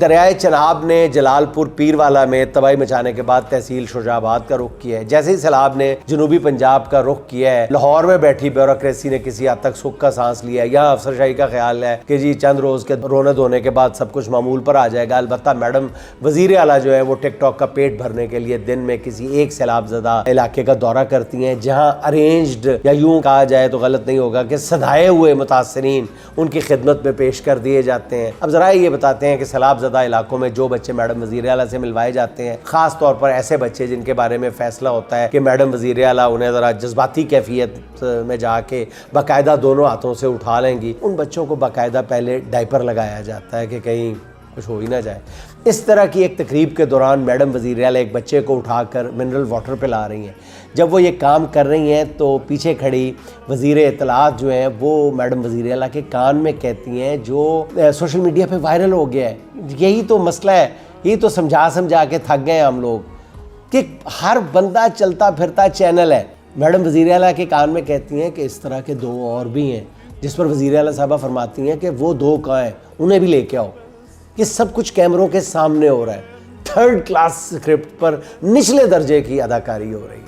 دریائے چناب نے جلال پور پیروالا میں تباہی مچانے کے بعد تحصیل شجاع آباد کا رخ کیا ہے۔ جیسے ہی سیلاب نے جنوبی پنجاب کا رخ کیا ہے، لاہور میں بیٹھی بیوروکریسی نے کسی حد تک سکھ کا سانس لیا ہے۔ یہاں افسرشاہی کا خیال ہے کہ جی چند روز کے رونے دھونے کے بعد سب کچھ معمول پر آ جائے گا۔ البتہ میڈم وزیر اعلیٰ جو ہے وہ ٹک ٹاک کا پیٹ بھرنے کے لیے دن میں کسی ایک سیلاب زدہ علاقے کا دورہ کرتی ہیں، جہاں ارینجڈ یا یوں کہا جائے تو غلط نہیں ہوگا کہ سدھائے ہوئے متاثرین ان کی خدمت میں پیش کر دیے جاتے ہیں۔ اب ذرائع یہ بتاتے ہیں کہ سیلاب زدہ علاقوں میں جو بچے میڈم وزیر اعلیٰ سے ملوائے جاتے ہیں، خاص طور پر ایسے بچے جن کے بارے میں فیصلہ ہوتا ہے کہ میڈم وزیر اعلیٰ انہیں ذرا جذباتی کیفیت میں جا کے باقاعدہ دونوں ہاتھوں سے اٹھا لیں گی، ان بچوں کو باقاعدہ پہلے ڈائپر لگایا جاتا ہے کہ کہیں کچھ ہو ہی نہ جائے۔ اس طرح کی ایک تقریب کے دوران میڈم وزیر اعلیٰ ایک بچے کو اٹھا کر منرل واٹر پلا رہی ہیں۔ جب وہ یہ کام کر رہی ہیں تو پیچھے کھڑی وزیر اطلاعات جو ہیں وہ میڈم وزیر اعلیٰ کے کان میں کہتی ہیں جو سوشل میڈیا پہ وائرل ہو گیا ہے۔ یہی تو مسئلہ ہے، یہی تو سمجھا کے تھک گئے ہم لوگ کہ ہر بندہ چلتا پھرتا چینل ہے۔ میڈم وزیر اعلیٰ کے کان میں کہتی ہیں کہ اس طرح کے دو اور بھی ہیں، جس پر وزیر اعلیٰ صاحبہ فرماتی ہیں کہ وہ دو کہاں ہیں، انہیں بھی لے کے آؤ۔ یہ سب کچھ کیمروں کے سامنے ہو رہا ہے، تھرڈ کلاس اسکرپٹ پر نچلے درجے کی اداکاری ہو رہی ہے۔